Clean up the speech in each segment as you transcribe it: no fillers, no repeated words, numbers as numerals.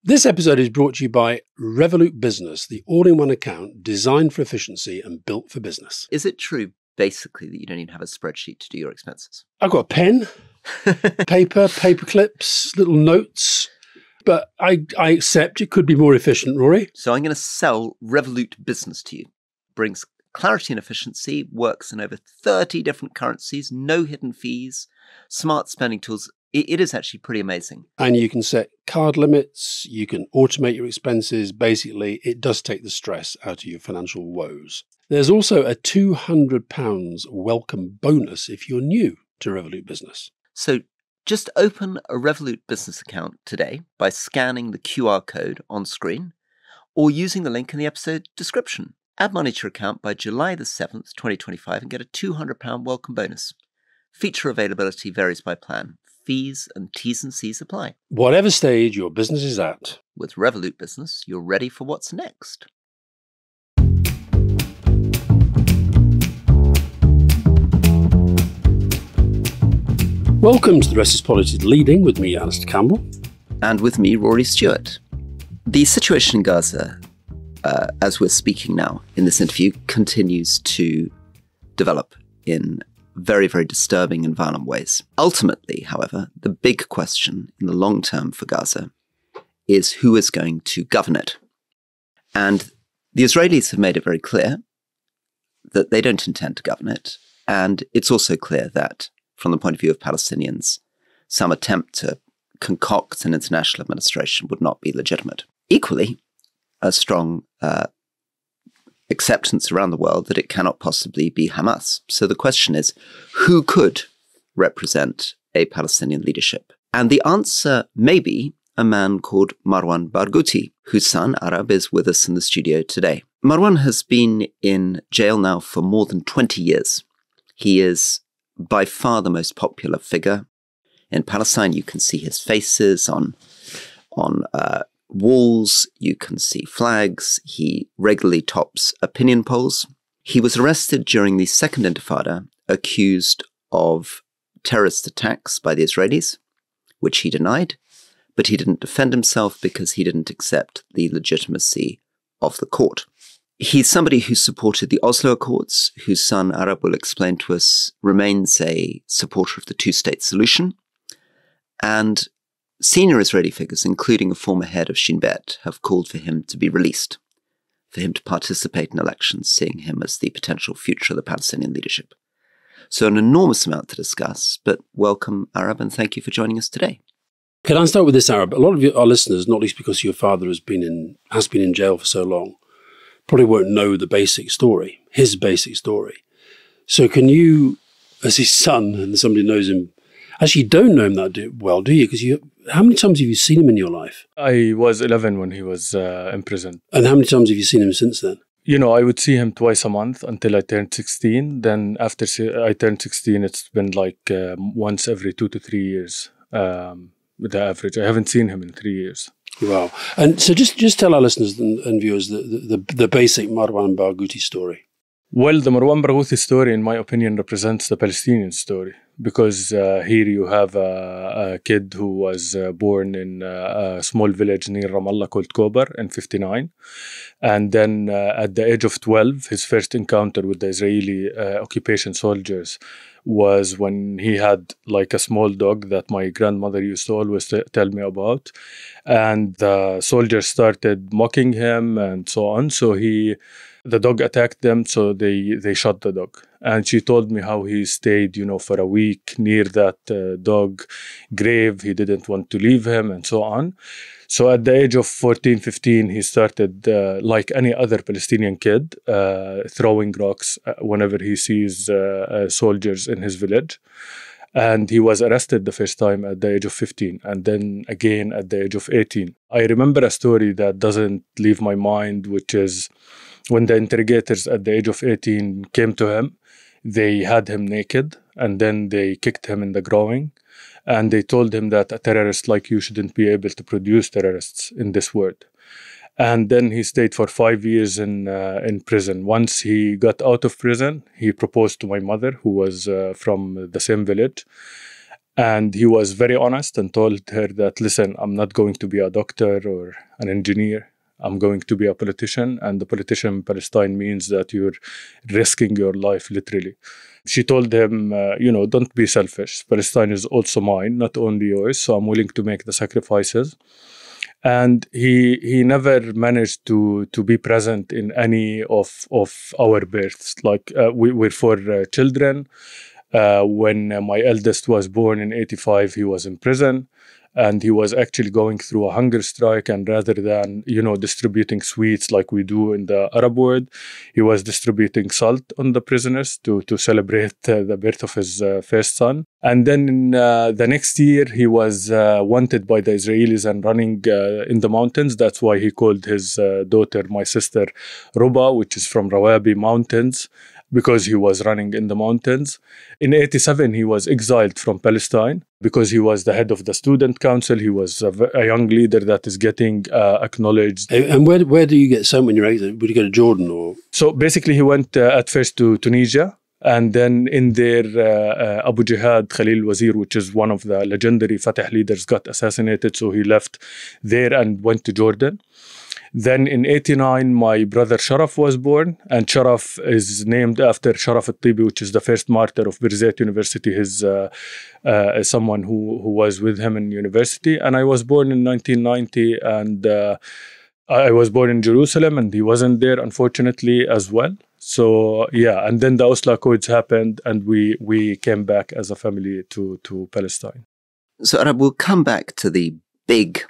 This episode is brought to you by Revolut Business, the all-in-one account designed for efficiency and built for business. Is it true, basically, that you don't even have a spreadsheet to do your expenses? I've got a pen, paper clips, little notes, but I accept it could be more efficient, Rory. So I'm going to sell Revolut Business to you. Brings clarity and efficiency, works in over 30 different currencies, no hidden fees, smart spending tools. It is actually pretty amazing. And you can set card limits, you can automate your expenses. Basically, it does take the stress out of your financial woes. There's also a £200 welcome bonus if you're new to Revolut Business. So just open a Revolut Business account today by scanning the QR code on screen or using the link in the episode description. Add money to your account by July the 7th, 2025 and get a £200 welcome bonus. Feature availability varies by plan. Fees and T's and C's apply. Whatever stage your business is at. With Revolut Business, you're ready for what's next. Welcome to The Rest is Politics Leading with me, Alastair Campbell. And with me, Rory Stewart. The situation in Gaza, as we're speaking now in this interview, continues to develop in very, very disturbing and violent ways. Ultimately, however, the big question in the long term for Gaza is who is going to govern it. And the Israelis have made it very clear that they don't intend to govern it. And it's also clear that, from the point of view of Palestinians, some attempt to concoct an international administration would not be legitimate. Equally, a strong acceptance around the world that it cannot possibly be Hamas. So the question is, who could represent a Palestinian leadership? And the answer may be a man called Marwan Barghouti, whose son, Arab, is with us in the studio today. Marwan has been in jail now for more than 20 years. He is by far the most popular figure in Palestine. You can see his faces on walls, you can see flags. He regularly tops opinion polls. He was arrested during the Second Intifada, accused of terrorist attacks by the Israelis, which he denied, but he didn't defend himself because he didn't accept the legitimacy of the court. He's somebody who supported the Oslo Accords, whose son, Arab, will explain to us, remains a supporter of the two-state solution, and senior Israeli figures, including a former head of Shin Bet, have called for him to be released, for him to participate in elections, seeing him as the potential future of the Palestinian leadership. So an enormous amount to discuss, but welcome, Arab, and thank you for joining us today. Can I start with this, Arab? A lot of our listeners, not least because your father has been in jail for so long, probably won't know the basic story, his basic story. So can you, as his son, and somebody knows him, actually you don't know him that well, do you? Because how many times have you seen him in your life? I was 11 when he was in prison. And how many times have you seen him since then? You know, I would see him twice a month until I turned 16. Then after I turned 16, it's been like once every 2 to 3 years, the average. I haven't seen him in 3 years. Wow. And so just tell our listeners and viewers the basic Marwan Barghouti story. Well, the Marwan Barghouti story, in my opinion, represents the Palestinian story. Because here you have a kid who was born in a small village near Ramallah called Kobar in 1959. And then at the age of 12, his first encounter with the Israeli occupation soldiers was when he had like a small dog that my grandmother used to always tell me about. And the soldiers started mocking him and so on. So the dog attacked them, so they shot the dog. And she told me how he stayed, for a week near that dog grave. He didn't want to leave him and so on. So at the age of 14, 15, he started, like any other Palestinian kid, throwing rocks whenever he sees soldiers in his village. And he was arrested the first time at the age of 15 and then again at the age of 18. I remember a story that doesn't leave my mind, which is when the interrogators at the age of 18 came to him, they had him naked and then they kicked him in the groin. And they told him that a terrorist like you shouldn't be able to produce terrorists in this world. And then he stayed for 5 years in prison. Once he got out of prison, he proposed to my mother, who was from the same village. And he was very honest and told her that, listen, I'm not going to be a doctor or an engineer. I'm going to be a politician. And the politician in Palestine means that you're risking your life, literally. She told him, don't be selfish. Palestine is also mine, not only yours. So I'm willing to make the sacrifices. And he never managed to be present in any of our births. Like we're four children. When my eldest was born in 85, he was in prison. And he was actually going through a hunger strike. And rather than, distributing sweets like we do in the Arab world, he was distributing salt on the prisoners to celebrate the birth of his first son. And then the next year, he was wanted by the Israelis and running in the mountains. That's why he called his daughter, my sister, Ruba, which is from Rawabi Mountains, because he was running in the mountains. In 87, he was exiled from Palestine because he was the head of the student council. He was a young leader that is getting acknowledged. And where do you get sent when you're exiled? Would you go to Jordan or? So basically, he went at first to Tunisia. And then in there, Abu Jihad Khalil Wazir, which is one of the legendary Fatah leaders, got assassinated. So he left there and went to Jordan. Then in 89, my brother Sharaf was born, and Sharaf is named after Sharaf al-Tibi, which is the first martyr of Birzeit University. His someone who was with him in university. And I was born in 1990, and I was born in Jerusalem, and he wasn't there, unfortunately, as well. So yeah, and then the Oslo Accords happened, and we came back as a family to Palestine. So Arab, we'll come back to the big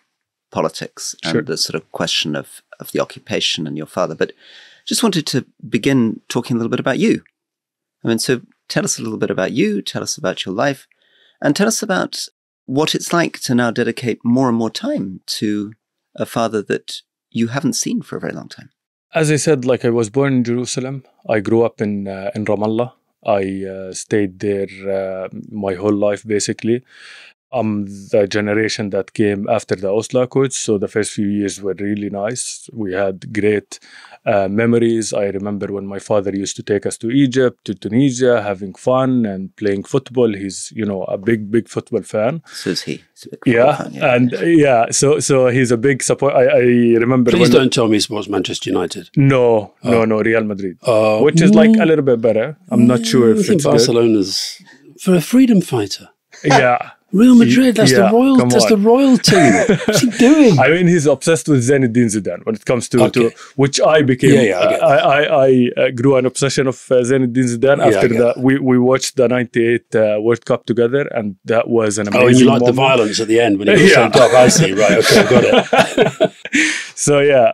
politics and Sure. the sort of question of the occupation and your father, but just wanted to begin talking a little bit about you. I mean, so tell us a little bit about you, tell us about your life, and tell us about what it's like to now dedicate more and more time to a father that you haven't seen for a very long time. As I said, I was born in Jerusalem. I grew up in Ramallah. I stayed there my whole life, basically. I'm the generation that came after the Oslo Accords, so the first few years were really nice. We had great memories. I remember when my father used to take us to Egypt, to Tunisia, having fun and playing football. He's, a big football fan. So is he. He's a big Yeah, fan, and so he's a big support. I remember. Please don't tell me he supports Manchester United. No, Real Madrid, which is a little bit better. I'm not sure if I think it's good. Barcelona's for a freedom fighter. Yeah. Real Madrid, that's Yeah, the royal team. What's he doing? I mean, he's obsessed with Zinedine Zidane when it comes to which I became. Yeah, I get that. I grew an obsession of Zinedine Zidane after that. We watched the '98 World Cup together, and that was an amazing. Oh, and you liked the moment. violence at the end when he was sent off. I see. Right. Okay, I got it. So yeah,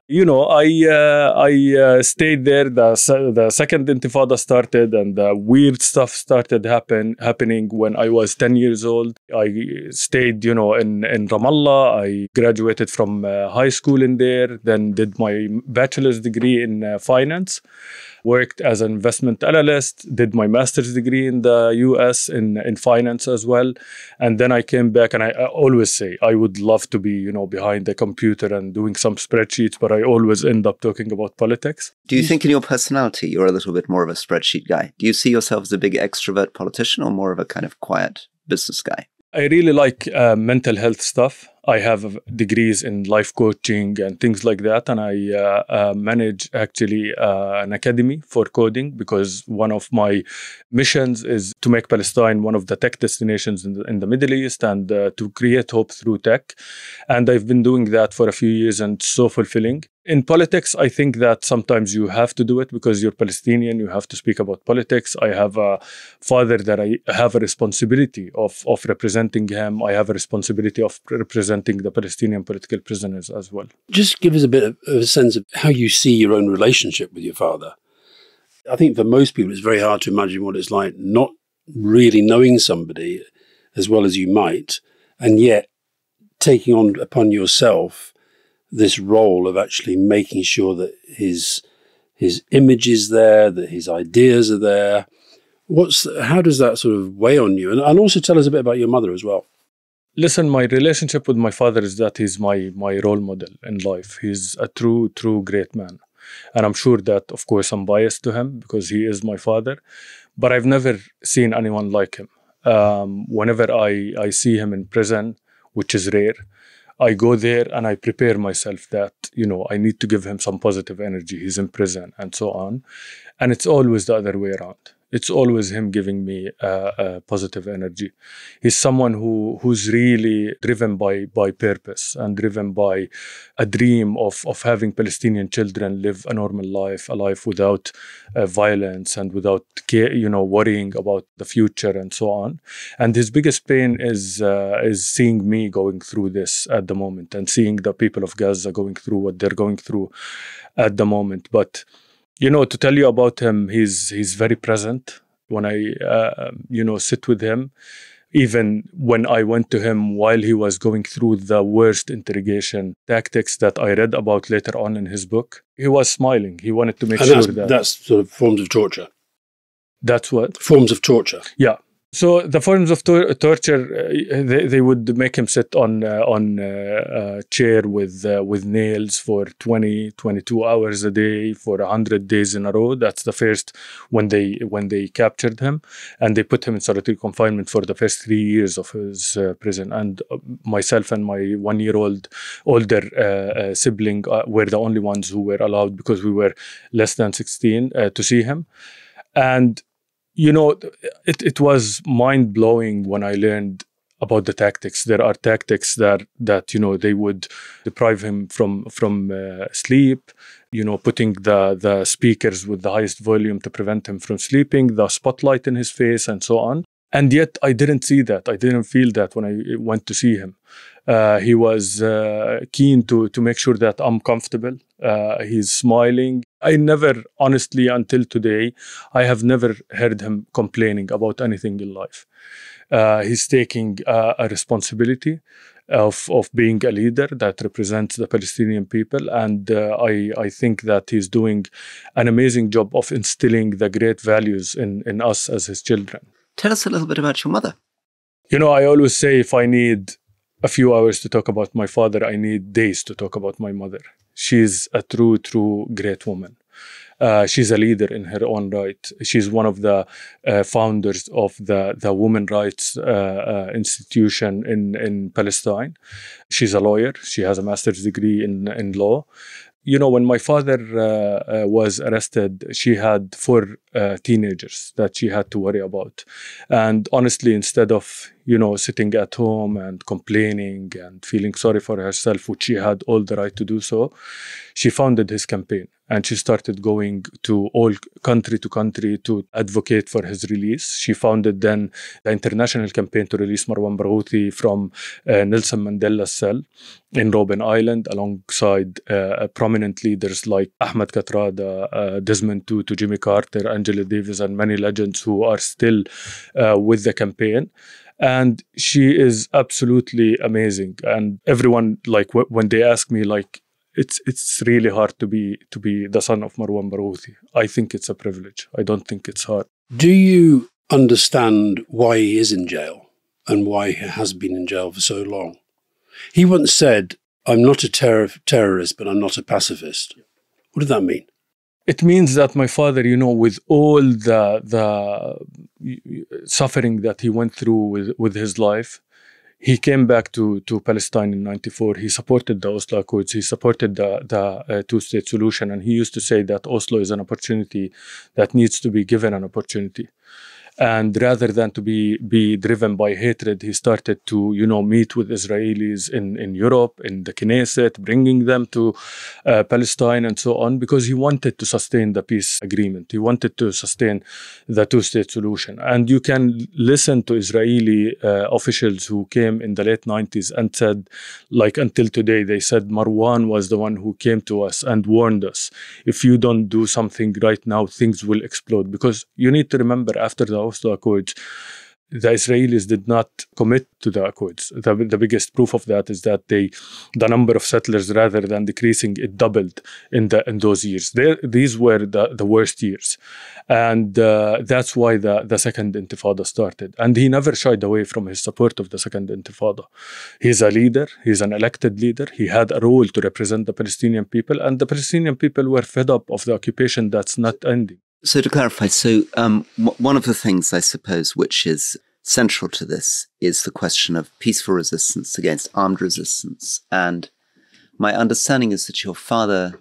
I stayed there. The second Intifada started, and the weird stuff started happening when I was 10 years old. I stayed, in Ramallah. I graduated from high school in there, then did my bachelor's degree in finance. Worked as an investment analyst, did my master's degree in the US in finance as well. And then I came back, and I always say I would love to be, behind the computer and doing some spreadsheets, but I always end up talking about politics. Do you think in your personality you're a little bit more of a spreadsheet guy? Do you see yourself as a big extrovert politician or more of a kind of quiet business guy? I really like mental health stuff. I have degrees in life coaching and things like that. And I manage actually an academy for coding, because one of my missions is to make Palestine one of the tech destinations in the Middle East, and to create hope through tech. And I've been doing that for a few years, and it's so fulfilling. In politics, I think that sometimes you have to do it because you're Palestinian. You have to speak about politics. I have a father that I have a responsibility of representing him. I have a responsibility of representing the Palestinian political prisoners as well. Just give us a bit of a sense of how you see your own relationship with your father. I think for most people, it's very hard to imagine what it's like not really knowing somebody as well as you might, and yet taking on upon yourself this role of actually making sure that his image is there, that his ideas are there. How does that sort of weigh on you? And also tell us a bit about your mother as well. Listen, my relationship with my father is that he's my role model in life. He's a true great man. And I'm sure that, of course, I'm biased to him because he is my father. But I've never seen anyone like him. Whenever I see him in prison, which is rare, I go there and I prepare myself that, I need to give him some positive energy. He's in prison and so on. And it's always the other way around. It's always him giving me positive energy. He's someone who's really driven by purpose and driven by a dream of having Palestinian children live a normal life, a life without violence and without worrying about the future and so on. And his biggest pain is seeing me going through this at the moment and seeing the people of Gaza going through what they're going through at the moment. But to tell you about him, he's very present when I, sit with him. Even when I went to him while he was going through the worst interrogation tactics that I read about later on in his book, he was smiling. He wanted to make sure that... That's sort of forms of torture. That's what? Forms of torture. Yeah. So the forms of torture, they would make him sit on a chair with nails for 22 hours a day for 100 days in a row. That's the first when they captured him, and they put him in solitary confinement for the first 3 years of his prison. And myself and my 1-year-old older sibling were the only ones who were allowed, because we were less than 16, to see him. And it was mind-blowing when I learned about the tactics. There are tactics that they would deprive him from sleep, putting the speakers with the highest volume to prevent him from sleeping, the spotlight in his face, and so on. And yet I didn't see that. I didn't feel that when I went to see him. He was keen to make sure that I'm comfortable. He's smiling. I never, honestly, until today, I have never heard him complaining about anything in life. He's taking a responsibility of being a leader that represents the Palestinian people. And I think that he's doing an amazing job of instilling the great values in us as his children. Tell us a little bit about your mother. I always say if I need a few hours to talk about my father, I need days to talk about my mother. She's a true great woman. She's a leader in her own right. She's one of the founders of the women rights institution in Palestine. She's a lawyer. She has a master's degree in law. When my father was arrested, she had 4 teenagers that she had to worry about. And honestly, instead of, sitting at home and complaining and feeling sorry for herself, which she had all the right to do so, she founded his campaign. And she started going to all country to country to advocate for his release. She founded then the international campaign to release Marwan Barghouti from Nelson Mandela's cell in Robben Island, alongside prominent leaders like Ahmed Katrada, Desmond Tutu, Jimmy Carter, Angela Davis, and many legends who are still with the campaign. And she is absolutely amazing. And everyone, when they ask me, it's really hard to be the son of Marwan Barghouti. I think it's a privilege. I don't think it's hard. Do you understand why he is in jail and why he has been in jail for so long? He once said, "I'm not a terrorist, but I'm not a pacifist." What did that mean? It means that my father, with all the suffering that he went through with his life, he came back to Palestine in 1994. He supported the Oslo Accords. He supported the two-state solution. And he used to say that Oslo is an opportunity that needs to be given an opportunity. And rather than to be driven by hatred, he started to, meet with Israelis in Europe, in the Knesset, bringing them to Palestine and so on, because he wanted to sustain the peace agreement. He wanted to sustain the two-state solution. And you can listen to Israeli officials who came in the late 90s and said, until today, they said Marwan was the one who came to us and warned us. If you don't do something right now, things will explode. Because you need to remember, after the Oslo Accords, the Israelis did not commit to the Accords. The biggest proof of that is that the number of settlers, rather than decreasing, it doubled in those years. These were the worst years. And that's why the Second Intifada started. And he never shied away from his support of the Second Intifada. He's a leader. He's an elected leader. He had a role to represent the Palestinian people. And the Palestinian people were fed up of the occupation that's not ending. So to clarify, one of the things, I suppose, which is central to this is the question of peaceful resistance against armed resistance. And my understanding is that your father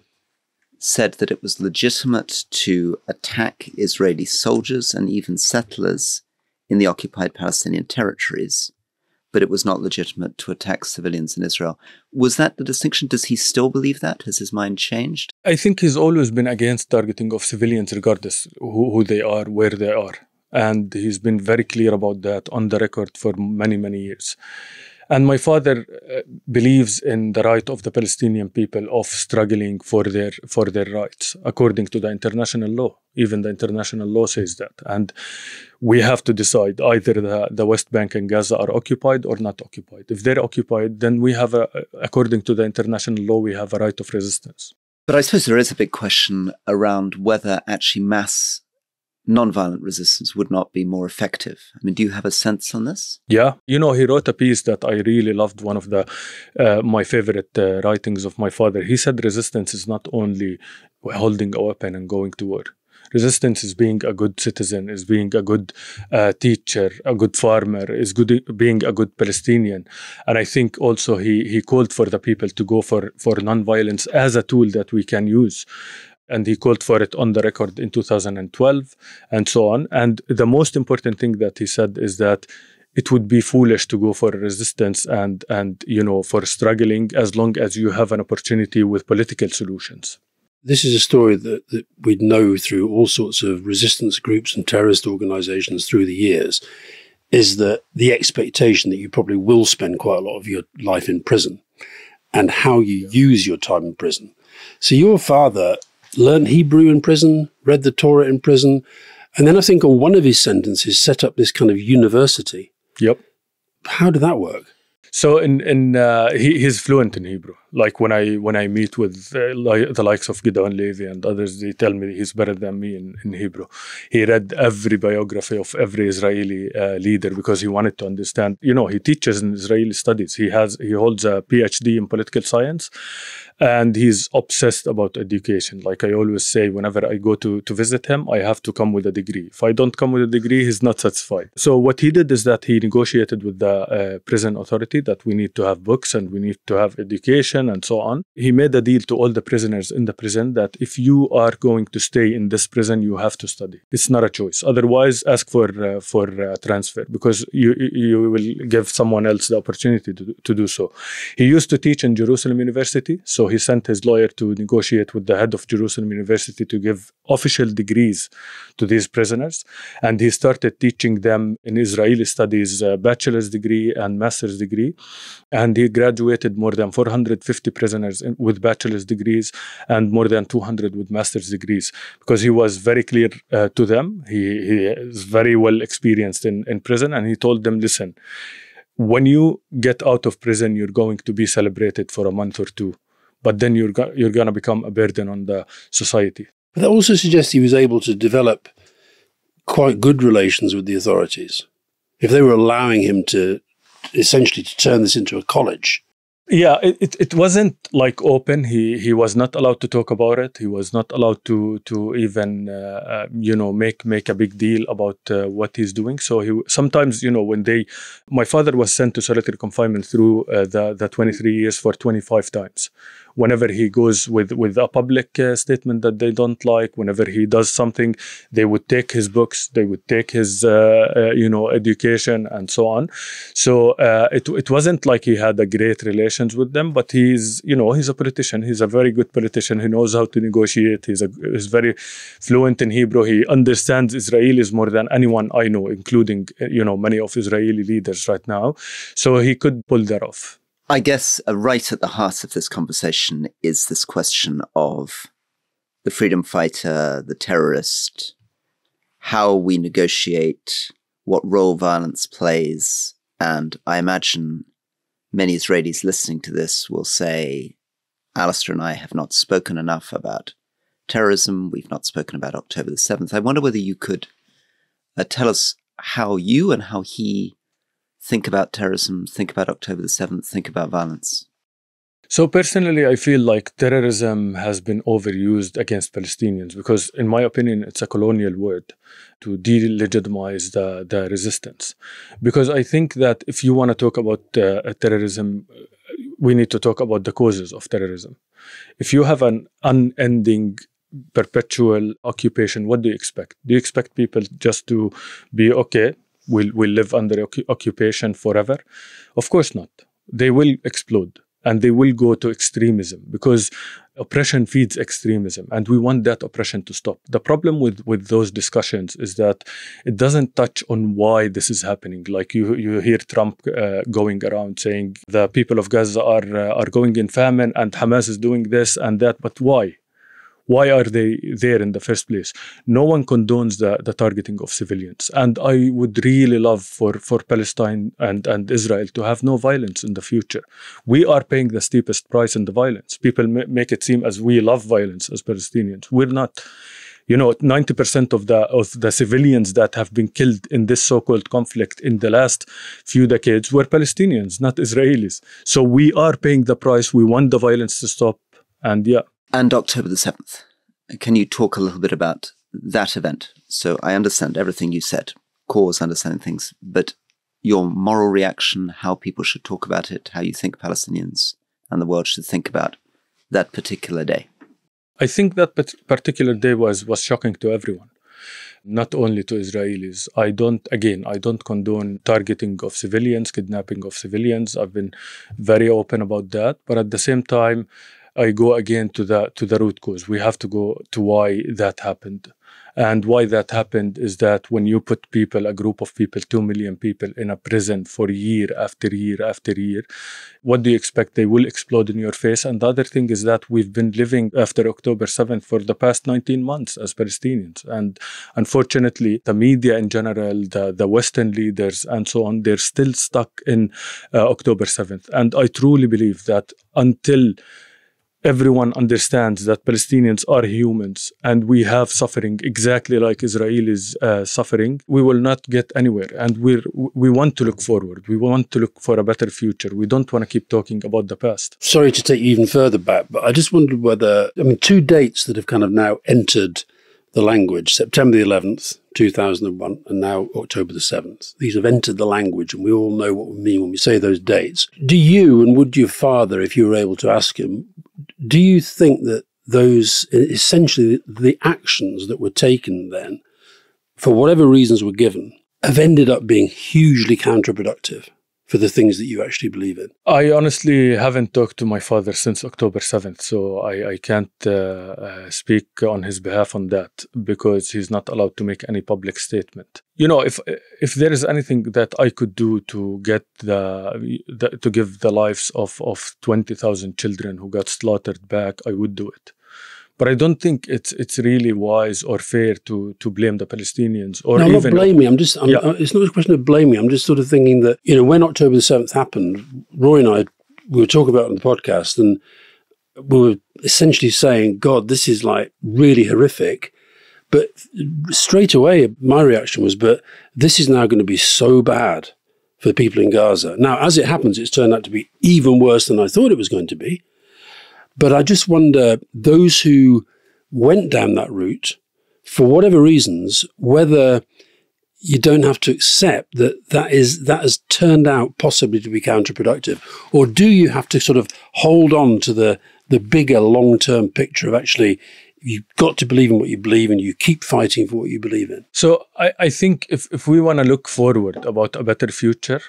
said that it was legitimate to attack Israeli soldiers and even settlers in the occupied Palestinian territories, but it was not legitimate to attack civilians in Israel. Was that the distinction? Does he still believe that? Has his mind changed? I think he's always been against targeting of civilians, regardless who they are, where they are. And he's been very clear about that on the record for many, many years. And my father believes in the right of the Palestinian people of struggling for their rights, according to the international law. Even the international law says that. And we have to decide either the West Bank and Gaza are occupied or not occupied. If they're occupied, then we have, according to the international law, we have a right of resistance. But I suppose there is a big question around whether actually mass nonviolent resistance would not be more effective. I mean, do you have a sense on this? Yeah. He wrote a piece that I really loved, one of the my favorite writings of my father. He said resistance is not only holding a weapon and going to war. Resistance is being a good citizen, is being a good teacher, a good farmer, is being a good Palestinian. And I think also he called for the people to go for nonviolence as a tool that we can use. And he called for it on the record in 2012 and so on. And the most important thing that he said is that it would be foolish to go for resistance and for struggling as long as you have an opportunity with political solutions. This is a story that we know through all sorts of resistance groups and terrorist organizations through the years, is that the expectation that you probably will spend quite a lot of your life in prison and how you use your time in prison. So your father learned Hebrew in prison, read the Torah in prison, and then I think on one of his sentences set up this kind of university. Yep. How did that work? So he's fluent in Hebrew. Like when I meet with the likes of Gideon Levy and others, they tell me he's better than me in Hebrew. He read every biography of every Israeli leader because he wanted to understand. He teaches in Israeli studies. He holds a PhD in political science, and he's obsessed about education. Like I always say, whenever I go to visit him, I have to come with a degree. If I don't come with a degree, he's not satisfied. So what he did is that he negotiated with the prison authority that we need to have books and we need to have education and so on. He made a deal to all the prisoners in the prison that if you are going to stay in this prison, you have to study. It's not a choice. Otherwise, ask for transfer because you will give someone else the opportunity to do so. He used to teach in Jerusalem University, so he sent his lawyer to negotiate with the head of Jerusalem University to give official degrees to these prisoners. And he started teaching them in Israeli studies, bachelor's degree and master's degree. And he graduated more than 450 prisoners with bachelor's degrees and more than 200 with master's degrees, because he was very clear to them. He is very well experienced in prison, and he told them, listen, when you get out of prison, you're going to be celebrated for a month or two, but then you're going to become a burden on the society. But that also suggests he was able to develop quite good relations with the authorities. If they were allowing him to essentially to turn this into a college. Yeah, it wasn't like open. He was not allowed to talk about it. He was not allowed to even make a big deal about what he's doing. So he sometimes my father was sent to solitary confinement through the 23 years for 25 times. Whenever he goes with a public statement that they don't like, whenever he does something, they would take his books, they would take his education and so on. So it wasn't like he had a great relations with them, but he's a politician. He's a very good politician. He knows how to negotiate. He's very fluent in Hebrew. He understands Israelis more than anyone I know, including many of Israeli leaders right now. So he could pull that off. I guess right at the heart of this conversation is this question of the freedom fighter, the terrorist, how we negotiate, what role violence plays. And I imagine many Israelis listening to this will say, Alastair and I have not spoken enough about terrorism. We've not spoken about October the 7th. I wonder whether you could tell us how you and how he think about terrorism, think about October the 7th, think about violence. So personally, I feel like terrorism has been overused against Palestinians because, in my opinion, it's a colonial word to delegitimize the resistance. Because I think that if you want to talk about terrorism, we need to talk about the causes of terrorism. If you have an unending, perpetual occupation, what do you expect? Do you expect people just to be okay? We'll live under occupation forever? Of course not. They will explode. And they will go to extremism because oppression feeds extremism. And we want that oppression to stop. The problem with those discussions is that it doesn't touch on why this is happening. Like you hear Trump going around saying the people of Gaza are going in famine and Hamas is doing this and that. But why? Why are they there in the first place? No one condones the targeting of civilians. And I would really love for Palestine and Israel to have no violence in the future. We are paying the steepest price in the violence. People make it seem as we love violence as Palestinians. We're not. 90% of the civilians that have been killed in this so-called conflict in the last few decades were Palestinians, not Israelis. So we are paying the price. We want the violence to stop. And yeah. And October the 7th. Can you talk a little bit about that event? So I understand everything you said, cause, understanding things, but your moral reaction, how people should talk about it, how you think Palestinians and the world should think about that particular day. I think that particular day was shocking to everyone, not only to Israelis. I don't condone targeting of civilians, kidnapping of civilians. I've been very open about that. But at the same time, I go again to the root cause. We have to go to why that happened. And why that happened is that when you put a group of people, 2 million people in a prison for year after year after year, what do you expect? They will explode in your face. And the other thing is that we've been living after October 7th for the past 19 months as Palestinians. And unfortunately, the media in general, the Western leaders and so on, they're still stuck in October 7th. And I truly believe that until everyone understands that Palestinians are humans and we have suffering exactly like Israelis suffering, we will not get anywhere. And we want to look forward. We want to look for a better future. We don't want to keep talking about the past. Sorry to take you even further back, but I just wondered whether, two dates that have kind of now entered the language, September the 11th, 2001, and now October the 7th. These have entered the language, and we all know what we mean when we say those dates. Do you, and would your father, if you were able to ask him, do you think that those, essentially the actions that were taken then, for whatever reasons were given, have ended up being hugely counterproductive for the things that you actually believe in? I honestly haven't talked to my father since October 7th, so I can't speak on his behalf on that because he's not allowed to make any public statement. If there is anything that I could do to get to give the lives of 20,000 children who got slaughtered back, I would do it. But I don't think it's really wise or fair to blame the Palestinians or I'm not blaming. It's not a question of blaming. I'm just sort of thinking that when October the 7th happened, Rory and we were talking about it on the podcast, and we were essentially saying, God, this is like really horrific. But straight away, my reaction was, but this is now going to be so bad for the people in Gaza. Now, as it happens, it's turned out to be even worse than I thought it was going to be. But I just wonder, those who went down that route, for whatever reasons, whether you don't have to accept that has turned out possibly to be counterproductive, or do you have to sort of hold on to the bigger long-term picture of actually you've got to believe in what you believe and you keep fighting for what you believe in? So I think if we want to look forward about a better future,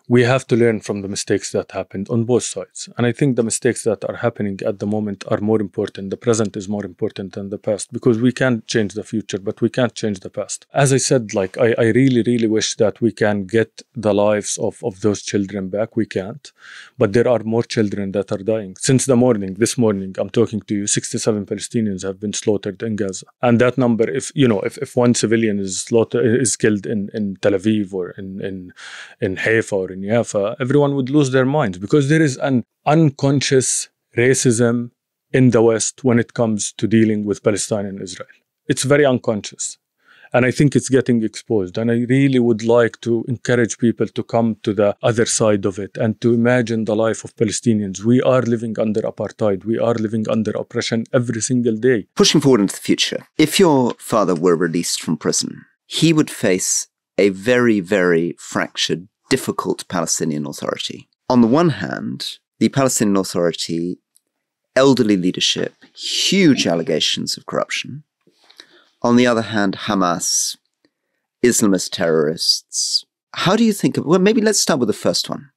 we have to learn from the mistakes that happened on both sides. And I think the mistakes that are happening at the moment are more important. The present is more important than the past because we can change the future, but we can't change the past. As I said, I really, really wish that we can get the lives of those children back. We can't. But there are more children that are dying. Since this morning, I'm talking to you, 67 Palestinians have been slaughtered in Gaza. And that number, if one civilian is killed in Tel Aviv or in Haifa or in Jaffa, everyone would lose their minds because there is an unconscious racism in the West when it comes to dealing with Palestine and Israel. It's very unconscious. And I think it's getting exposed. And I really would like to encourage people to come to the other side of it and to imagine the life of Palestinians. We are living under apartheid. We are living under oppression every single day. Pushing forward into the future, if your father were released from prison, he would face a very, very fractured, difficult Palestinian Authority. On the one hand, the Palestinian Authority, elderly leadership, huge allegations of corruption. On the other hand, Hamas, Islamist terrorists. How do you think of, well, maybe let's start with the first one.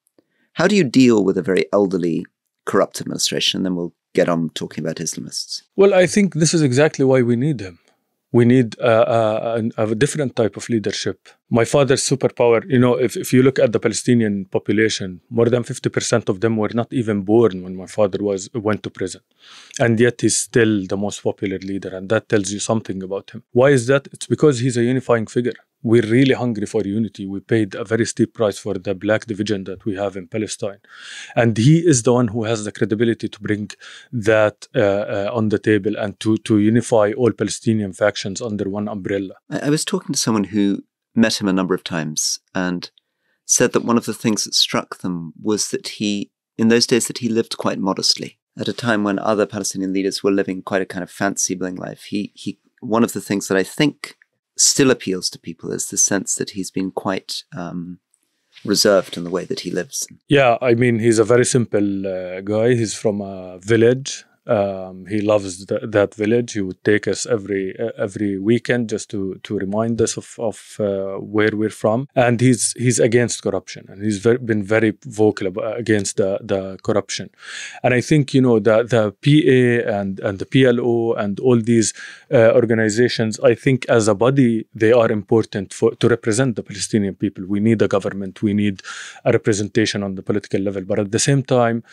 How do you deal with a very elderly, corrupt administration? And then we'll get on talking about Islamists. Well, I think this is exactly why we need him. We need a different type of leadership. My father's superpower, if you look at the Palestinian population, more than 50% of them were not even born when my father went to prison. And yet he's still the most popular leader. And that tells you something about him. Why is that? It's because he's a unifying figure. We're really hungry for unity. We paid a very steep price for the black division that we have in Palestine. And he is the one who has the credibility to bring that on the table and to unify all Palestinian factions under one umbrella. I was talking to someone who met him a number of times and said that one of the things that struck them was that in those days, that he lived quite modestly. At a time when other Palestinian leaders were living quite a kind of fancy bling life, one of the things that I think still appeals to people is the sense that he's been quite reserved in the way that he lives. Yeah, I mean, he's a very simple guy. He's from a village. He loves that village. He would take us every weekend just to remind us of where we're from. And he's against corruption, and he's been very vocal against the corruption. And I think the PA and the PLO and all these organizations, I think as a body they are important to represent the Palestinian people. We need a government. We need a representation on the political level, but at the same time,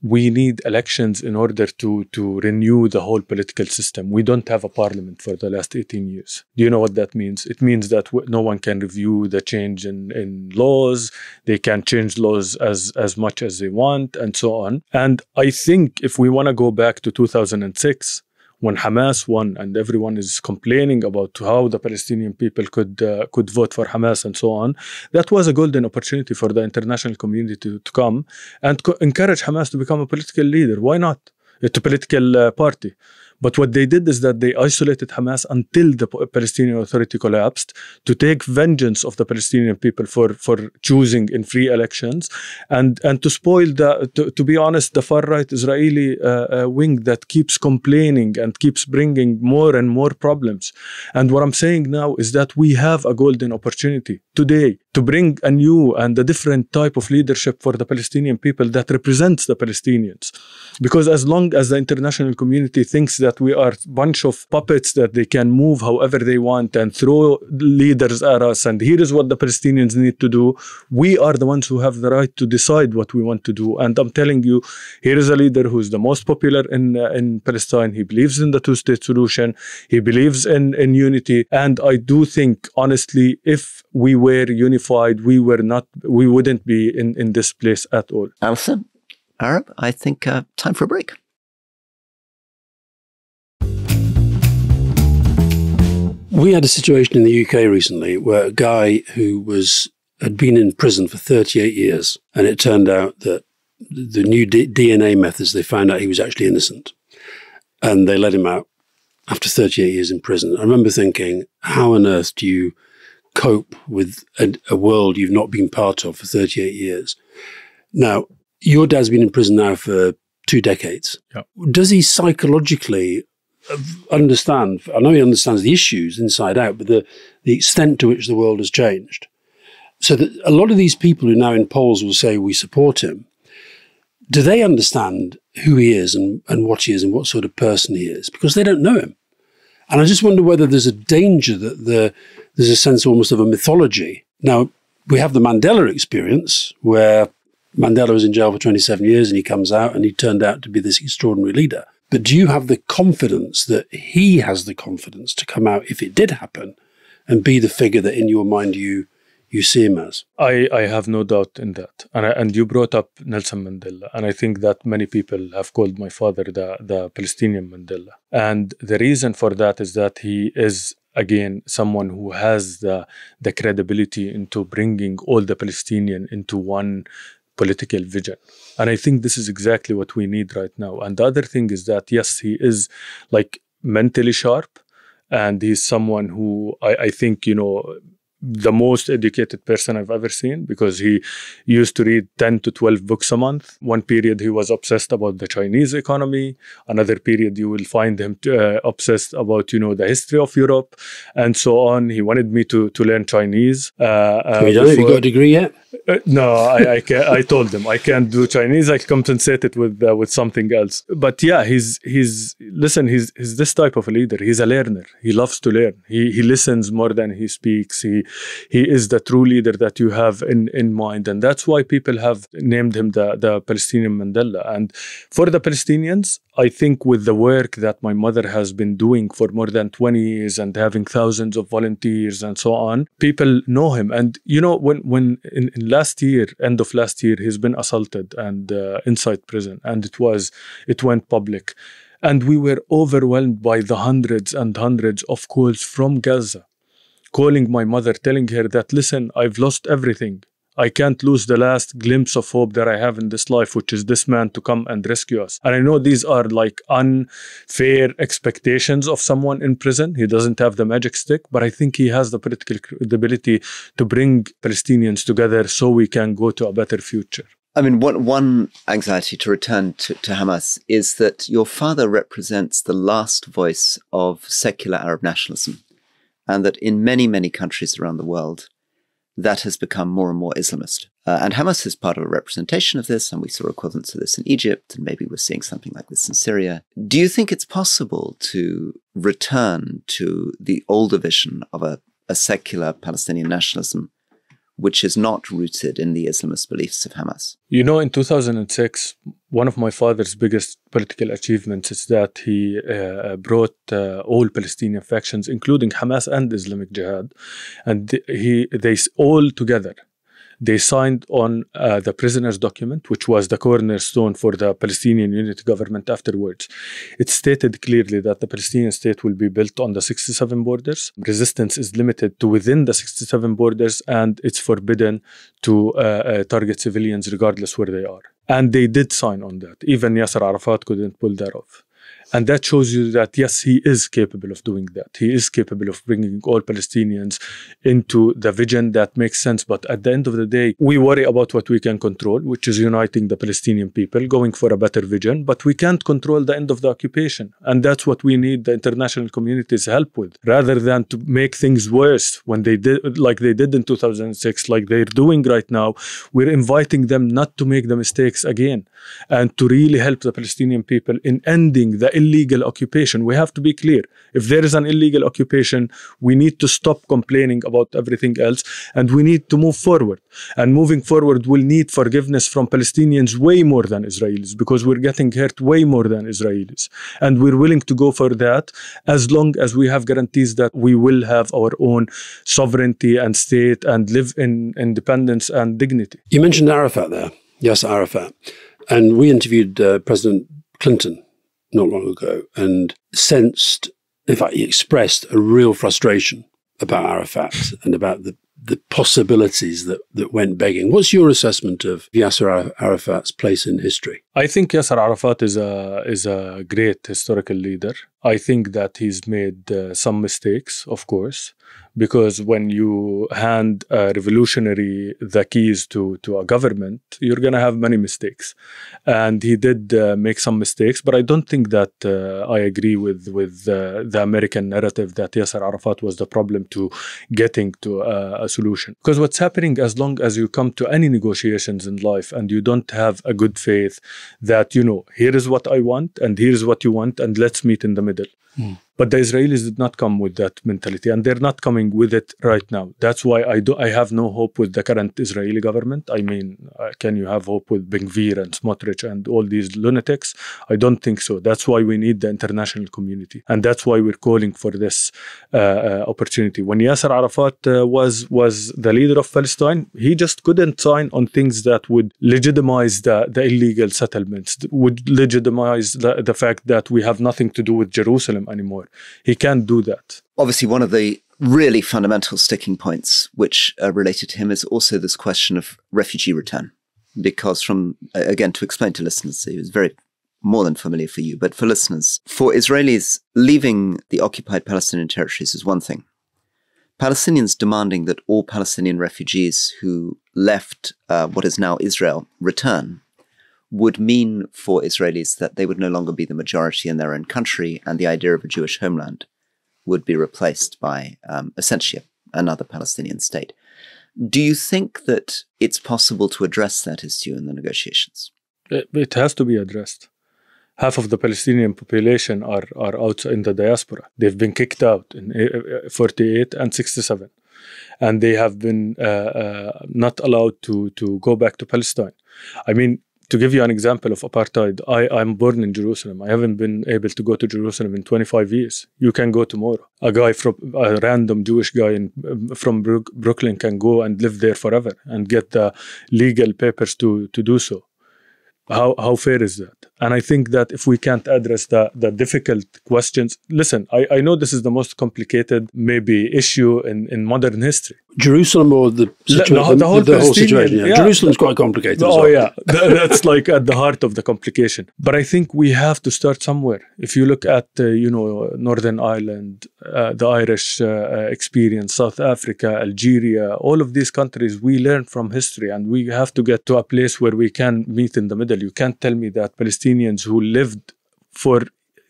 we need elections in order to renew the whole political system. We don't have a parliament for the last 18 years. Do you know what that means? It means that no one can review the change in laws. They can change laws as much as they want and so on. And I think if we want to go back to 2006, when Hamas won and everyone is complaining about how the Palestinian people could vote for Hamas and so on, that was a golden opportunity for the international community to come and encourage Hamas to become a political leader. Why not? It's a political party. But what they did is that they isolated Hamas until the Palestinian Authority collapsed to take vengeance of the Palestinian people for choosing in free elections and to spoil to be honest, the far-right Israeli wing that keeps complaining and keeps bringing more and more problems. And what I'm saying now is that we have a golden opportunity today to bring a new and a different type of leadership for the Palestinian people that represents the Palestinians. Because as long as the international community thinks that we are a bunch of puppets that they can move however they want and throw leaders at us, and here is what the Palestinians need to do, we are the ones who have the right to decide what we want to do. And I'm telling you, here is a leader who is the most popular in Palestine. He believes in the two-state solution. He believes in unity. And I do think, honestly, if we were unified, we wouldn't be in this place at all. Alastair, Arab, I think time for a break. We had a situation in the UK recently where a guy who had been in prison for 38 years, and it turned out that the new DNA methods, they found out he was actually innocent. And they let him out after 38 years in prison. I remember thinking, how on earth do you cope with a world you've not been part of for 38 years? Now, your dad's been in prison now for 2 decades. Yeah. Does he psychologically understand? I know he understands the issues inside out, but the extent to which the world has changed. So that a lot of these people who now in polls will say we support him, do they understand who he is and what he is and what sort of person he is? Because they don't know him. And I just wonder whether there's a danger that there's a sense almost of a mythology. Now, we have the Mandela experience where Mandela was in jail for 27 years and he comes out and he turned out to be this extraordinary leader. But do you have the confidence that he has the confidence to come out, if it did happen, and be the figure that in your mind you see him as? I have no doubt in that. And you brought up Nelson Mandela. And I think that many people have called my father the Palestinian Mandela. And the reason for that is that he is again, someone who has the credibility into bringing all the Palestinian into one political vision. And I think this is exactly what we need right now. And the other thing is that, yes, he is like mentally sharp, and he's someone who I think, the most educated person I've ever seen, because he used to read 10 to 12 books a month. One period he was obsessed about the Chinese economy. Another period you will find him obsessed about, the history of Europe and so on. He wanted me to learn Chinese. Have you got a degree yet? No, I can't. I told him I can't do Chinese. I compensate it with something else. But yeah, he's this type of a leader. He's a learner. He loves to learn. He listens more than he speaks. He is the true leader that you have in mind, and that's why people have named him the Palestinian Mandela. And for the Palestinians, I think with the work that my mother has been doing for more than 20 years and having thousands of volunteers and so on, people know him. And when in last year, end of last year, he's been assaulted and inside prison, and it went public, and we were overwhelmed by the hundreds and hundreds of calls from Gaza, calling my mother, telling her that, listen, I've lost everything. I can't lose the last glimpse of hope that I have in this life, which is this man to come and rescue us. And I know these are like unfair expectations of someone in prison. He doesn't have the magic stick, but I think he has the political credibility to bring Palestinians together so we can go to a better future. I mean, one anxiety, to return to Hamas, is that your father represents the last voice of secular Arab nationalism, and that in many, many countries around the world, that has become more and more Islamist. And Hamas is part of a representation of this, and we saw equivalents of this in Egypt, and maybe we're seeing something like this in Syria. Do you think it's possible to return to the older vision of a secular Palestinian nationalism, which is not rooted in the Islamist beliefs of Hamas? In 2006, one of my father's biggest political achievements is that he brought all Palestinian factions, including Hamas and Islamic Jihad, and they all together, they signed on the prisoners' document, which was the cornerstone for the Palestinian unity government afterwards. It stated clearly that the Palestinian state will be built on the 67 borders. Resistance is limited to within the 67 borders, and it's forbidden to target civilians regardless where they are. And they did sign on that. Even Yasser Arafat couldn't pull that off. And that shows you that, yes, he is capable of doing that. He is capable of bringing all Palestinians into the vision that makes sense. But at the end of the day, we worry about what we can control, which is uniting the Palestinian people, going for a better vision. But we can't control the end of the occupation. And that's what we need the international community's help with, rather than to make things worse when they did, like they did in 2006, like they're doing right now. We're inviting them not to make the mistakes again, and to really help the Palestinian people in ending the illegal occupation. We have to be clear. If there is an illegal occupation, we need to stop complaining about everything else, and we need to move forward. And moving forward will need forgiveness from Palestinians way more than Israelis, because we're getting hurt way more than Israelis. And we're willing to go for that as long as we have guarantees that we will have our own sovereignty and state and live in independence and dignity. You mentioned Arafat there, Yasser Arafat. And we interviewed President Clinton not long ago, and sensed, in fact, he expressed a real frustration about Arafat and about the possibilities that went begging. What's your assessment of Yasser Arafat's place in history? I think Yasser Arafat is a great historical leader. I think that he's made some mistakes, of course, because when you hand a revolutionary the keys to a government, you're going to have many mistakes. And he did make some mistakes, but I don't think that I agree with the American narrative that Yasser Arafat was the problem to getting to a solution. Because what's happening, as long as you come to any negotiations in life and you don't have a good faith that, here is what I want and here is what you want, and let's meet in the middle. But the Israelis did not come with that mentality, and they're not coming with it right now. That's why I have no hope with the current Israeli government. I mean, can you have hope with Ben Gvir and Smotrich and all these lunatics? I don't think so. That's why we need the international community, and that's why we're calling for this opportunity. When Yasser Arafat was the leader of Palestine, he just couldn't sign on things that would legitimize the illegal settlements, would legitimize the fact that we have nothing to do with Jerusalem Jerusalem anymore. He can't do that. Obviously, one of the really fundamental sticking points which are related to him is also this question of refugee return. Because again, to explain to listeners, it was very more than familiar for you, but for listeners, for Israelis, leaving the occupied Palestinian territories is one thing. Palestinians demanding that all Palestinian refugees who left what is now Israel return would mean for Israelis that they would no longer be the majority in their own country, and the idea of a Jewish homeland would be replaced by essentially another Palestinian state. Do you think that it's possible to address that issue in the negotiations? It has to be addressed. Half of the Palestinian population are outside in the diaspora. They've been kicked out in 48 and 67. And they have been not allowed to go back to Palestine. I mean, to give you an example of apartheid, I'm born in Jerusalem. I haven't been able to go to Jerusalem in 25 years. You can go tomorrow. A random Jewish guy from Brooklyn can go and live there forever and get the legal papers to do so. How fair is that? And I think that if we can't address the difficult questions, listen, I know this is the most complicated maybe issue in modern history. Jerusalem or the whole situation? Yeah. Jerusalem's quite complicated. Oh, yeah. That's like at the heart of the complication. But I think we have to start somewhere. If you look at, Northern Ireland, the Irish experience, South Africa, Algeria, all of these countries, we learn from history, and we have to get to a place where we can meet in the middle. You can't tell me that Palestinians who lived for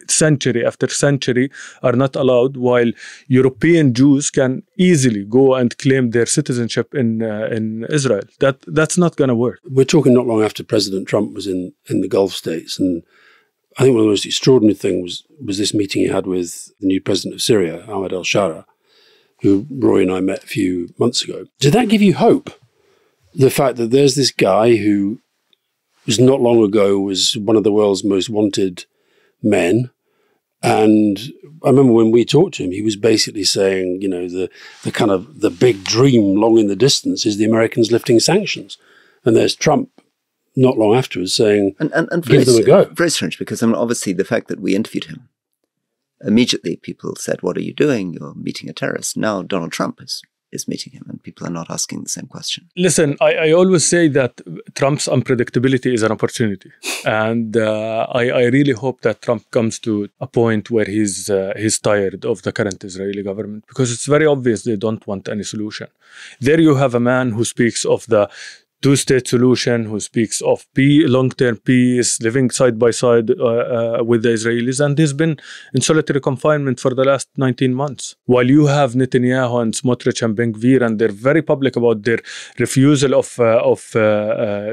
century after century are not allowed, while European Jews can easily go and claim their citizenship in Israel. That's not going to work. We're talking not long after President Trump was in the Gulf states, and I think one of the most extraordinary things was this meeting he had with the new president of Syria, Ahmed al-Shara, who Rory and I met a few months ago. Did that give you hope? The fact that there's this guy who was not long ago was one of the world's most wanted men. And I remember when we talked to him, he was basically saying, the kind of the big dream long in the distance is the Americans lifting sanctions. And there's Trump not long afterwards saying, and give them a go. Very strange, because obviously the fact that we interviewed him, immediately people said, what are you doing? You're meeting a terrorist. Now Donald Trump is meeting him, and people are not asking the same question. Listen, I always say that Trump's unpredictability is an opportunity. And I really hope that Trump comes to a point where he's tired of the current Israeli government, because it's very obvious they don't want any solution. There you have a man who speaks of the two-state solution, who speaks of long-term peace, living side by side with the Israelis, and he's been in solitary confinement for the last 19 months. While you have Netanyahu and Smotrich and Ben-Gvir, and they're very public about their refusal of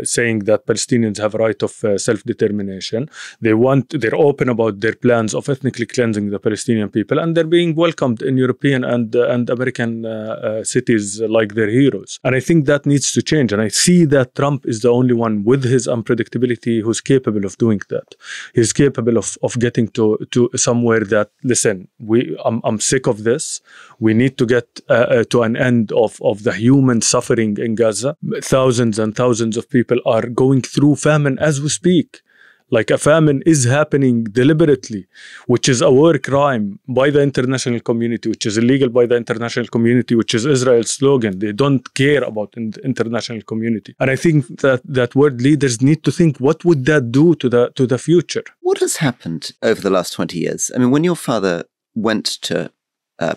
saying that Palestinians have a right of self-determination. They're open about their plans of ethnically cleansing the Palestinian people, and they're being welcomed in European and American cities like their heroes. And I think that needs to change, and I see that Trump is the only one with his unpredictability who's capable of doing that. He's capable of getting to somewhere that, listen, I'm sick of this. We need to get to an end of the human suffering in Gaza. Thousands and thousands of people are going through famine as we speak. Like, a famine is happening deliberately, which is a war crime by the international community, which is illegal by the international community, which is Israel's slogan. They don't care about the international community. And I think that world leaders need to think, what would that do to the future? What has happened over the last 20 years? I mean, when your father went to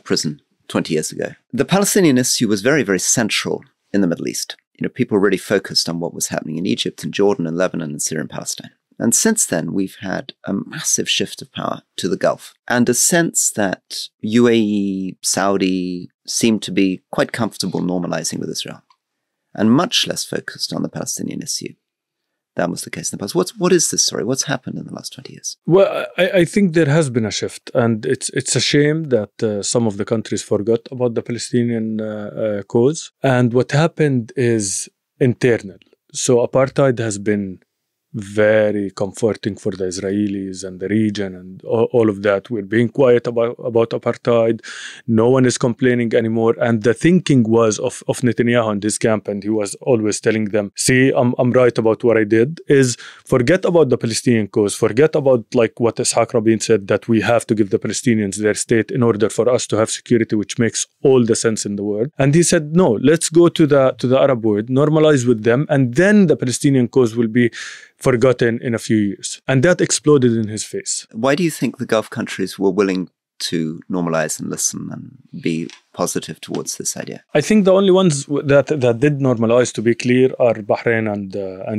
prison 20 years ago, the Palestinian issue was very, very central in the Middle East. People really focused on what was happening in Egypt and Jordan and Lebanon and Syria and Palestine. And since then, we've had a massive shift of power to the Gulf, and a sense that UAE, Saudi seem to be quite comfortable normalizing with Israel, and much less focused on the Palestinian issue. That was the case in the past. What is this story? What's happened in the last 20 years? Well, I think there has been a shift, and it's a shame that some of the countries forgot about the Palestinian cause. And what happened is internal. So apartheid has been very comforting for the Israelis and the region and all of that. We're being quiet about apartheid. No one is complaining anymore. And the thinking was of Netanyahu and his camp, and he was always telling them, see, I'm right about what I did, is forget about the Palestinian cause, forget about like what Ishaq Rabin said, that we have to give the Palestinians their state in order for us to have security, which makes all the sense in the world. And he said, no, let's go to the Arab world, normalize with them, and then the Palestinian cause will be forgotten in a few years. And that exploded in his face. Why do you think the Gulf countries were willing to normalize and listen and be positive towards this idea? I think the only ones that did normalize, to be clear, are Bahrain and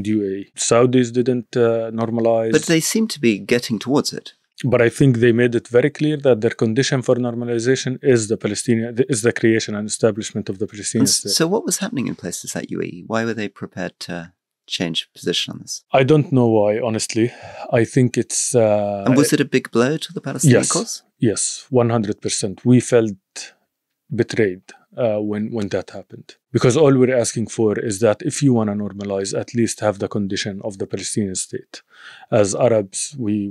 UAE. Saudis didn't normalize. But they seem to be getting towards it. But I think they made it very clear that their condition for normalization is the creation and establishment of the Palestinian state. So what was happening in places like UAE? Why were they prepared to change position on this? I don't know why, honestly. I think it's... and was it a big blow to the Palestinian cause? Yes, 100%. We felt betrayed when that happened. Because all we're asking for is that if you want to normalize, at least have the condition of the Palestinian state. As Arabs, we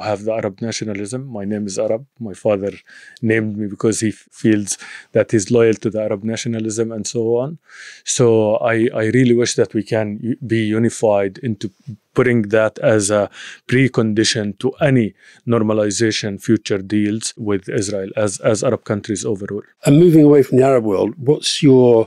have the Arab nationalism. My name is Arab. My father named me because he feels that he's loyal to the Arab nationalism and so on. So I really wish that we can be unified into putting that as a precondition to any normalization future deals with Israel as Arab countries overall. And moving away from the Arab world, what's your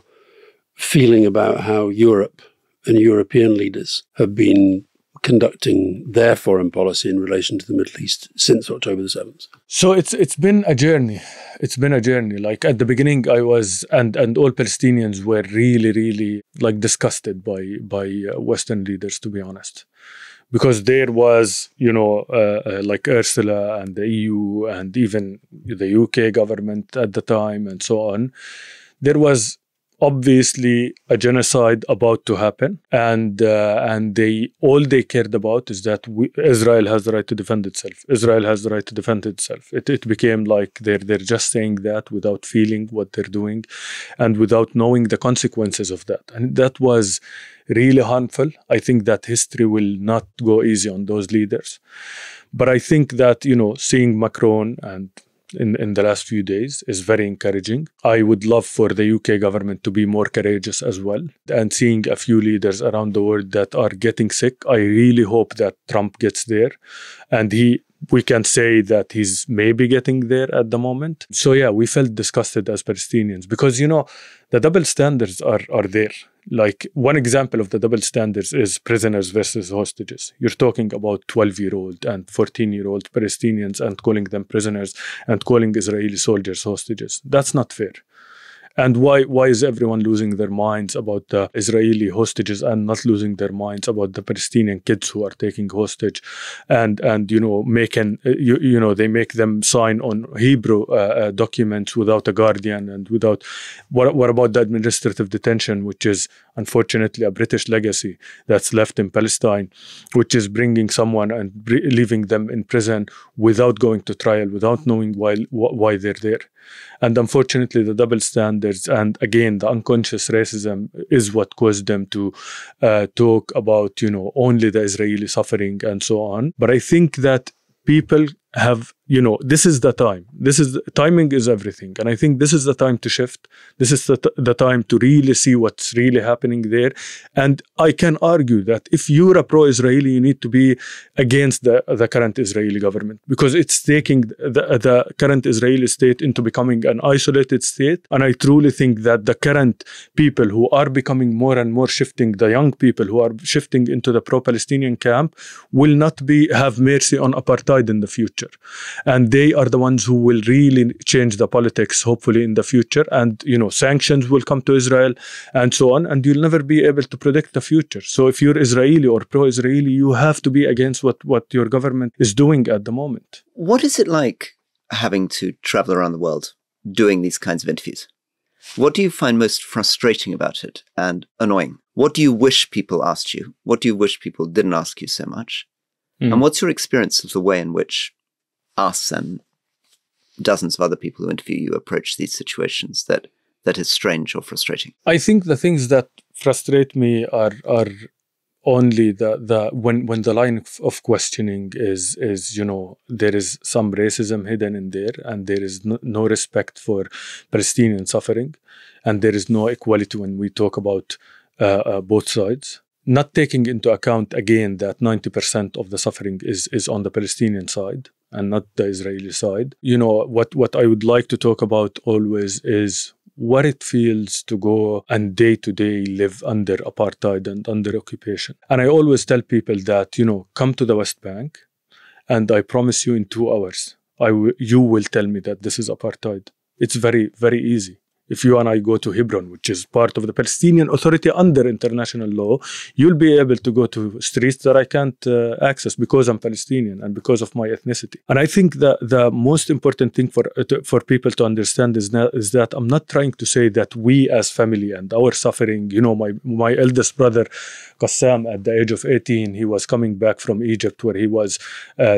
feeling about how Europe and European leaders have been conducting their foreign policy in relation to the Middle East since October the 7th? So it's been a journey. It's been a journey. Like at the beginning, I was, and all Palestinians were really, really like disgusted by Western leaders, to be honest. Because there was, like Ursula and the EU and even the UK government at the time and so on, there was obviously a genocide about to happen, and all they cared about is that Israel has the right to defend itself. Israel has the right to defend itself. It became like they're just saying that without feeling what they're doing, and without knowing the consequences of that. And that was really harmful. I think that history will not go easy on those leaders. But I think that seeing Macron and in the last few days is very encouraging. I would love for the UK government to be more courageous as well. And seeing a few leaders around the world that are getting sick, I really hope that Trump gets there. And we can say that he's maybe getting there at the moment. So yeah, we felt disgusted as Palestinians because, the double standards are there. Like one example of the double standards is prisoners versus hostages. You're talking about 12-year-old and 14-year-old Palestinians and calling them prisoners and calling Israeli soldiers hostages. That's not fair. And why is everyone losing their minds about the Israeli hostages and not losing their minds about the Palestinian kids who are taking hostage and making they make them sign on Hebrew documents without a guardian and without what about the administrative detention, which is unfortunately a British legacy that's left in Palestine, which is bringing someone and leaving them in prison without going to trial, without knowing why they're there. And unfortunately, the double standards and again, the unconscious racism is what caused them to talk about, only the Israeli suffering and so on. But I think that people have, this is the time. Timing is everything. And I think this is the time to shift. This is the time to really see what's really happening there. And I can argue that if you're a pro-Israeli, you need to be against the current Israeli government because it's taking the current Israeli state into becoming an isolated state. And I truly think that the current people who are becoming more and more shifting, the young people who are shifting into the pro-Palestinian camp will not have mercy on apartheid in the future. And they are the ones who will really change the politics, hopefully, in the future. And, sanctions will come to Israel and so on. And you'll never be able to predict the future. So if you're Israeli or pro-Israeli, you have to be against what your government is doing at the moment. What is it like having to travel around the world doing these kinds of interviews? What do you find most frustrating about it and annoying? What do you wish people asked you? What do you wish people didn't ask you so much? And what's your experience of the way in which us and dozens of other people who interview you approach these situations that is strange or frustrating? I think the things that frustrate me are only when the line of questioning is there is some racism hidden in there, and there is no respect for Palestinian suffering, and there is no equality when we talk about both sides, not taking into account again that 90% of the suffering is on the Palestinian side and not the Israeli side. What I would like to talk about always is what it feels to go and day to day live under apartheid and under occupation. And I always tell people that, come to the West Bank, and I promise you in 2 hours, you will tell me that this is apartheid. It's very, very easy. If you and I go to Hebron, which is part of the Palestinian Authority under international law, you'll be able to go to streets that I can't access because I'm Palestinian and because of my ethnicity. And I think the most important thing for people to understand is that I'm not trying to say that we as family and our suffering, my eldest brother, Qassam, at the age of 18, he was coming back from Egypt where he was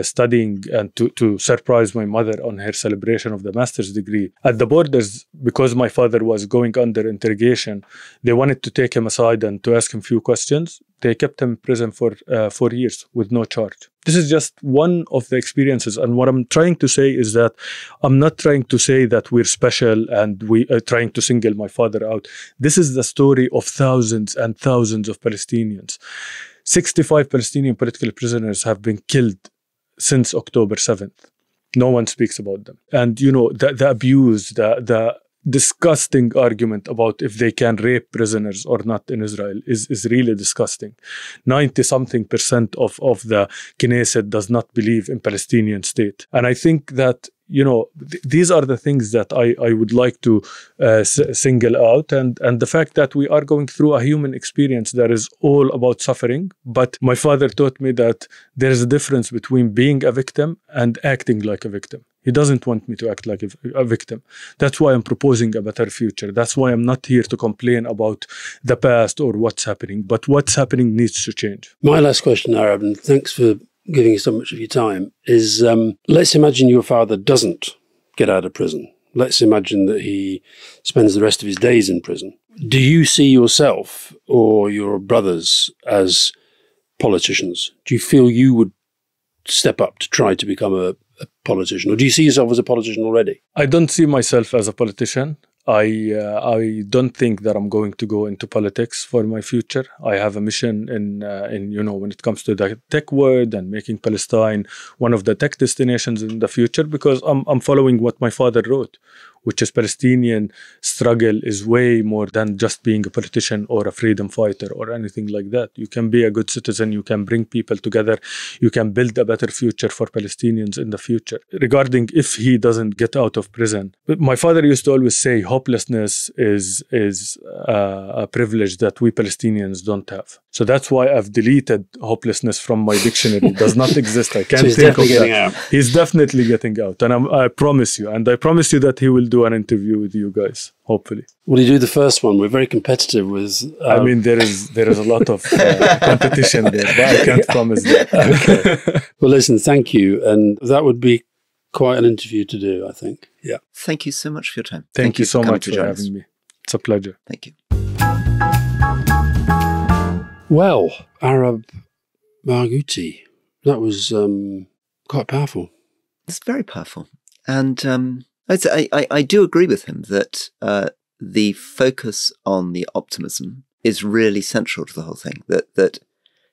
studying and to surprise my mother on her celebration of the master's degree. At the borders, because my father was going under interrogation, they wanted to take him aside and to ask him a few questions. They kept him in prison for 4 years with no charge. This is just one of the experiences. And what I'm trying to say is that I'm not trying to say that we're special and we are trying to single my father out. This is the story of thousands and thousands of Palestinians. 65 Palestinian political prisoners have been killed since October 7th. No one speaks about them. And, the abuse, the disgusting argument about if they can rape prisoners or not in Israel is really disgusting. 90-something% of the Knesset does not believe in Palestinian state. And I think that, these are the things that I would like to single out. And the fact that we are going through a human experience that is all about suffering. But my father taught me that there is a difference between being a victim and acting like a victim. He doesn't want me to act like a victim. That's why I'm proposing a better future. That's why I'm not here to complain about the past or what's happening. But what's happening needs to change. My last question, Arab, and thanks for giving so much of your time, is let's imagine your father doesn't get out of prison. Let's imagine that he spends the rest of his days in prison. Do you see yourself or your brothers as politicians? Do you feel you would step up to try to become a politician? Or do you see yourself as a politician already? I don't see myself as a politician. I don't think that I'm going to go into politics for my future. I have a mission in when it comes to the tech world and making Palestine one of the tech destinations in the future, because I'm following what my father wrote, which is Palestinian struggle is way more than just being a politician or a freedom fighter or anything like that. You can be a good citizen. You can bring people together. You can build a better future for Palestinians in the future. Regarding if he doesn't get out of prison, my father used to always say hopelessness is a privilege that we Palestinians don't have. So that's why I've deleted hopelessness from my dictionary. It does not exist. I can't think of that. He's definitely getting out. And I promise you that he will do an interview with you guys, hopefully. Will you do the first one? We're very competitive with... there is a lot of competition there, but I can't promise that. Okay. Well, listen, thank you. And that would be quite an interview to do, I think. Yeah. Thank you so much for your time. Thank you so much for having me. It's a pleasure. Thank you. Well, Marwan Barghouti, that was quite powerful. It's very powerful. And I do agree with him that the focus on the optimism is really central to the whole thing, that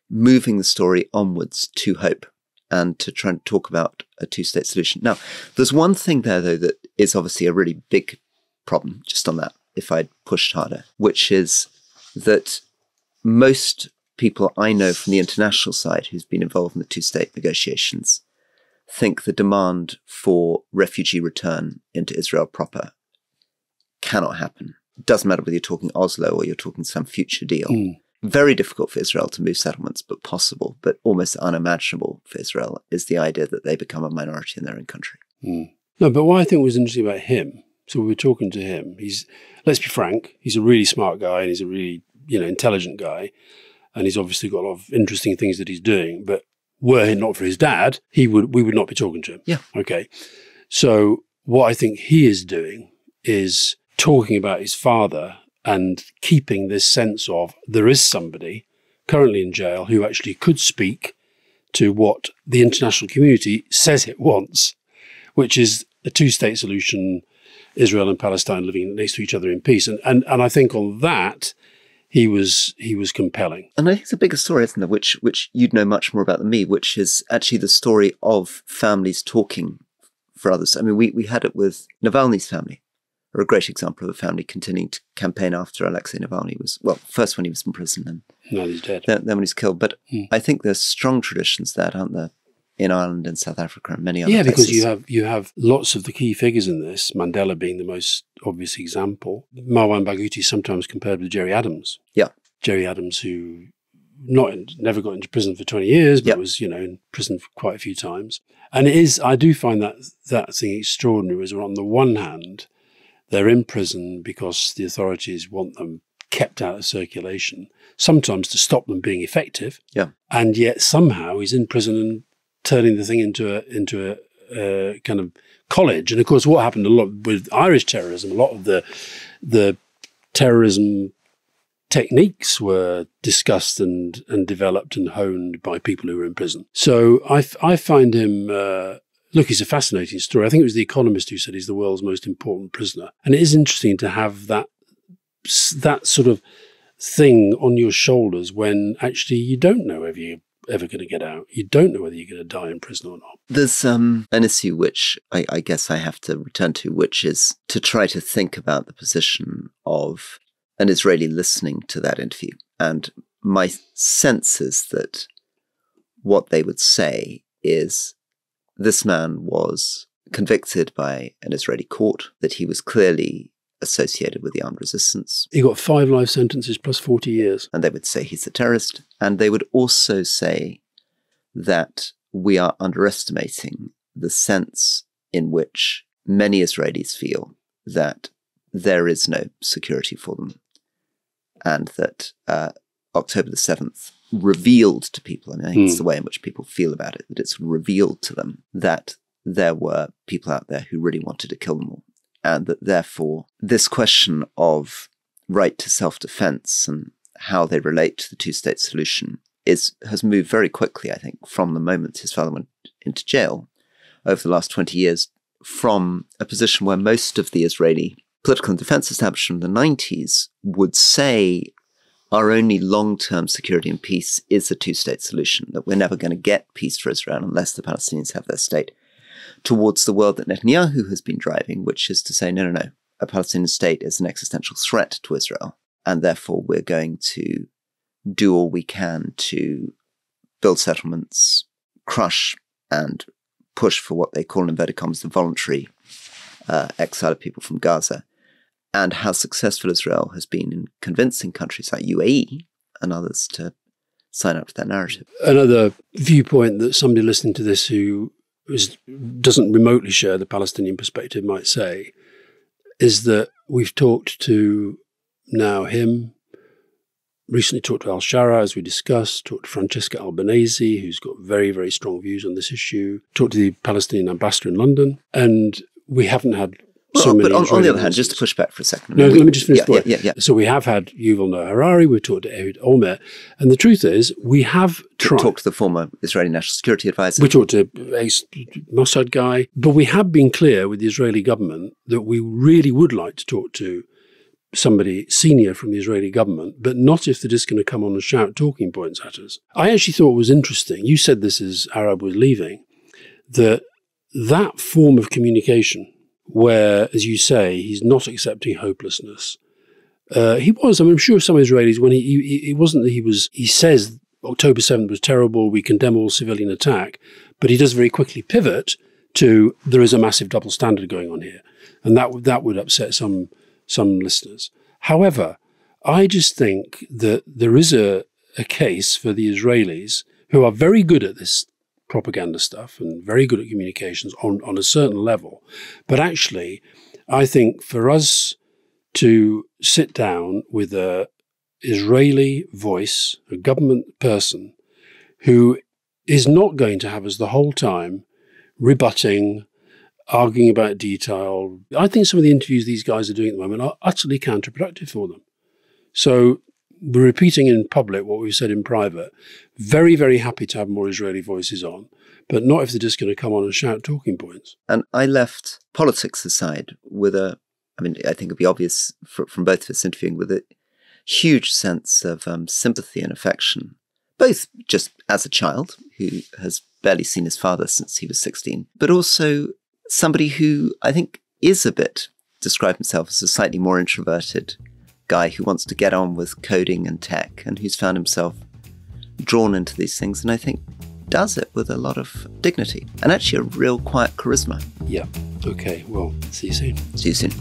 moving the story onwards to hope and to try and talk about a two-state solution. Now, there's one thing there, though, that is obviously a really big problem just on that, if I'd pushed harder, which is that most people I know from the international side who's been involved in the two-state negotiations think the demand for refugee return into Israel proper cannot happen. It doesn't matter whether you're talking Oslo or you're talking some future deal. Very difficult for Israel to move settlements, but possible, but almost unimaginable for Israel is the idea that they become a minority in their own country. No, but what I think was interesting about him, so we were talking to him, let's be frank, he's a really smart guy and he's a really, intelligent guy. And he's obviously got a lot of interesting things that he's doing, but were it not for his dad, we would not be talking to him. Yeah. Okay. So what I think he is doing is talking about his father and keeping this sense of there is somebody currently in jail who actually could speak to what the international community says it wants, which is a two-state solution, Israel and Palestine living next to each other in peace. And I think on that, he was compelling. And I think it's a bigger story, isn't there, which you'd know much more about than me, which is actually the story of families talking for others. I mean, we had it with Navalny's family, or a great example of a family continuing to campaign after Alexei Navalny was, well, first when he was in prison and now he's dead. Then when he's killed. But I think there's strong traditions there, aren't there, in Ireland and South Africa and many other places. Because you have lots of the key figures in this, Mandela being the most obvious example. Marwan Barghouti is sometimes compared with Gerry Adams. Yeah. Gerry Adams, who never got into prison for 20 years, but was, in prison for quite a few times. And I do find that thing extraordinary, is on the one hand, they're in prison because the authorities want them kept out of circulation, sometimes to stop them being effective. Yeah. And yet somehow he's in prison and turning the thing into a kind of college. And of course, what happened a lot with Irish terrorism, a lot of the terrorism techniques were discussed and developed and honed by people who were in prison. So I find him, look, he's a fascinating story. I think it was The Economist who said he's the world's most important prisoner. And it is interesting to have that sort of thing on your shoulders when actually you don't know if you're ever going to get out. You don't know whether you're going to die in prison or not. There's an issue which I guess I have to return to, which is to try to think about the position of an Israeli listening to that interview. And my sense is that what they would say is this man was convicted by an Israeli court, that he was clearly associated with the armed resistance. He got 5 life sentences plus 40 years. And they would say he's a terrorist. And they would also say that we are underestimating the sense in which many Israelis feel that there is no security for them. And that October the 7th revealed to people, and I think it's the way in which people feel about it, that it's revealed to them that there were people out there who really wanted to kill them all. And that therefore this question of right to self-defense and how they relate to the two-state solution has moved very quickly, I think, from the moment his father went into jail over the last 20 years, from a position where most of the Israeli political and defense establishment in the 90s would say our only long-term security and peace is a two-state solution, that we're never going to get peace for Israel unless the Palestinians have their state, towards the world that Netanyahu has been driving, which is to say, no, a Palestinian state is an existential threat to Israel, and therefore we're going to do all we can to build settlements, crush and push for what they call, in inverted commas, the voluntary exile of people from Gaza, and how successful Israel has been in convincing countries like UAE and others to sign up to that narrative. Another viewpoint that somebody listening to this who doesn't remotely share the Palestinian perspective might say is that we've talked to now him, recently talked to Al-Shara, as we discussed, talked to Francesca Albanese, who's got very, very strong views on this issue, talked to the Palestinian ambassador in London, and we haven't had so many. On the other hand, just to push back for a second. No, let me just finish. Yeah. So we have had Yuval Noah Harari, we've talked to Ehud Olmert, and the truth is we have tried. Talked to the former Israeli National Security Advisor. We talked to a Mossad guy, but we have been clear with the Israeli government that we really would like to talk to somebody senior from the Israeli government, but not if they're just going to come on and shout talking points at us. I actually thought it was interesting. You said this as Arab was leaving, that form of communication where, as you say, he's not accepting hopelessness. He was, I'm sure some Israelis, when it wasn't that he says October 7th was terrible, we condemn all civilian attack, but he does very quickly pivot to there is a massive double standard going on here. And that would upset some listeners. However, I just think that there is a case for the Israelis who are very good at this propaganda stuff and very good at communications on a certain level. But actually, I think for us to sit down with an Israeli voice, a government person, who is not going to have us the whole time rebutting, arguing about detail. I think some of the interviews these guys are doing at the moment are utterly counterproductive for them. So we're repeating in public what we've said in private. Very, very happy to have more Israeli voices on, but not if they're just going to come on and shout talking points. And I left politics aside with I think it'd be obvious from both of us interviewing, with a huge sense of sympathy and affection, both just as a child who has barely seen his father since he was 16, but also somebody who I think is describe himself as a slightly more introverted guy who wants to get on with coding and tech, and who's found himself drawn into these things, and I think does it with a lot of dignity and actually a real quiet charisma. Yeah. Okay. Well, see you soon. See you soon.